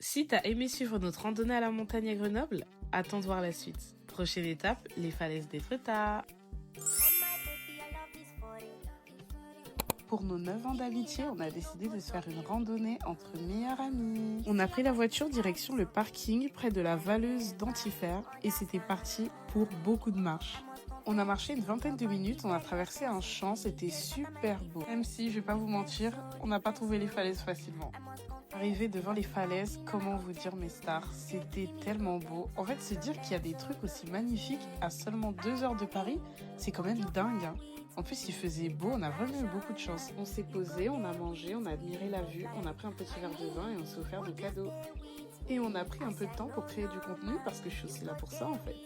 Si t'as aimé suivre notre randonnée à la montagne à Grenoble, attends de voir la suite. Prochaine étape, les falaises d'Étretat. Pour nos 9 ans d'amitié, on a décidé de se faire une randonnée entre meilleurs amis. On a pris la voiture direction le parking près de la Valleuse d'Antifer et c'était parti pour beaucoup de marches. On a marché une vingtaine de minutes, on a traversé un champ, c'était super beau. Même si, je vais pas vous mentir, on n'a pas trouvé les falaises facilement. Arrivé devant les falaises, comment vous dire mes stars, c'était tellement beau. En fait, se dire qu'il y a des trucs aussi magnifiques à seulement 2 heures de Paris, c'est quand même dingue, hein. En plus, il faisait beau, on a vraiment eu beaucoup de chance. On s'est posé, on a mangé, on a admiré la vue, on a pris un petit verre de vin et on s'est offert des cadeaux. Et on a pris un peu de temps pour créer du contenu parce que je suis aussi là pour ça en fait.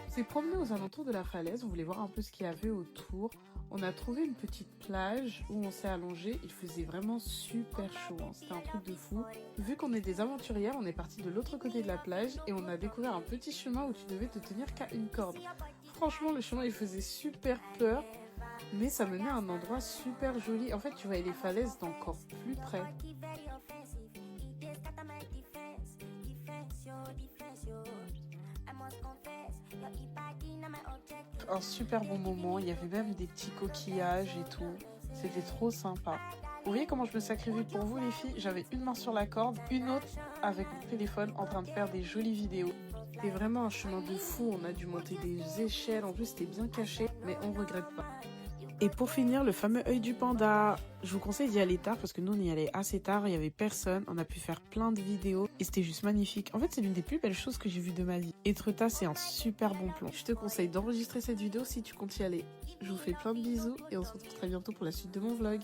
On s'est promené aux alentours de la falaise, on voulait voir un peu ce qu'il y avait autour. On a trouvé une petite plage où on s'est allongé, il faisait vraiment super chaud, hein. C'était un truc de fou. Vu qu'on est des aventurières, on est parti de l'autre côté de la plage et on a découvert un petit chemin où tu devais te tenir qu'à une corde. Franchement, le chemin il faisait super peur, mais ça menait à un endroit super joli. En fait, tu voyais les falaises d'encore plus près. Un super bon moment, il y avait même des petits coquillages et tout. C'était trop sympa. Vous voyez comment je me sacrifie pour vous les filles? J'avais une main sur la corde, une autre avec mon téléphone en train de faire des jolies vidéos. C'était vraiment un chemin de fou, on a dû monter des échelles, en plus c'était bien caché, mais on regrette pas. Et pour finir, le fameux œil du panda. Je vous conseille d'y aller tard parce que nous on y allait assez tard, il y avait personne, on a pu faire plein de vidéos et c'était juste magnifique. En fait, c'est l'une des plus belles choses que j'ai vues de ma vie. Étretat, c'est un super bon plan. Je te conseille d'enregistrer cette vidéo si tu comptes y aller. Je vous fais plein de bisous et on se retrouve très bientôt pour la suite de mon vlog.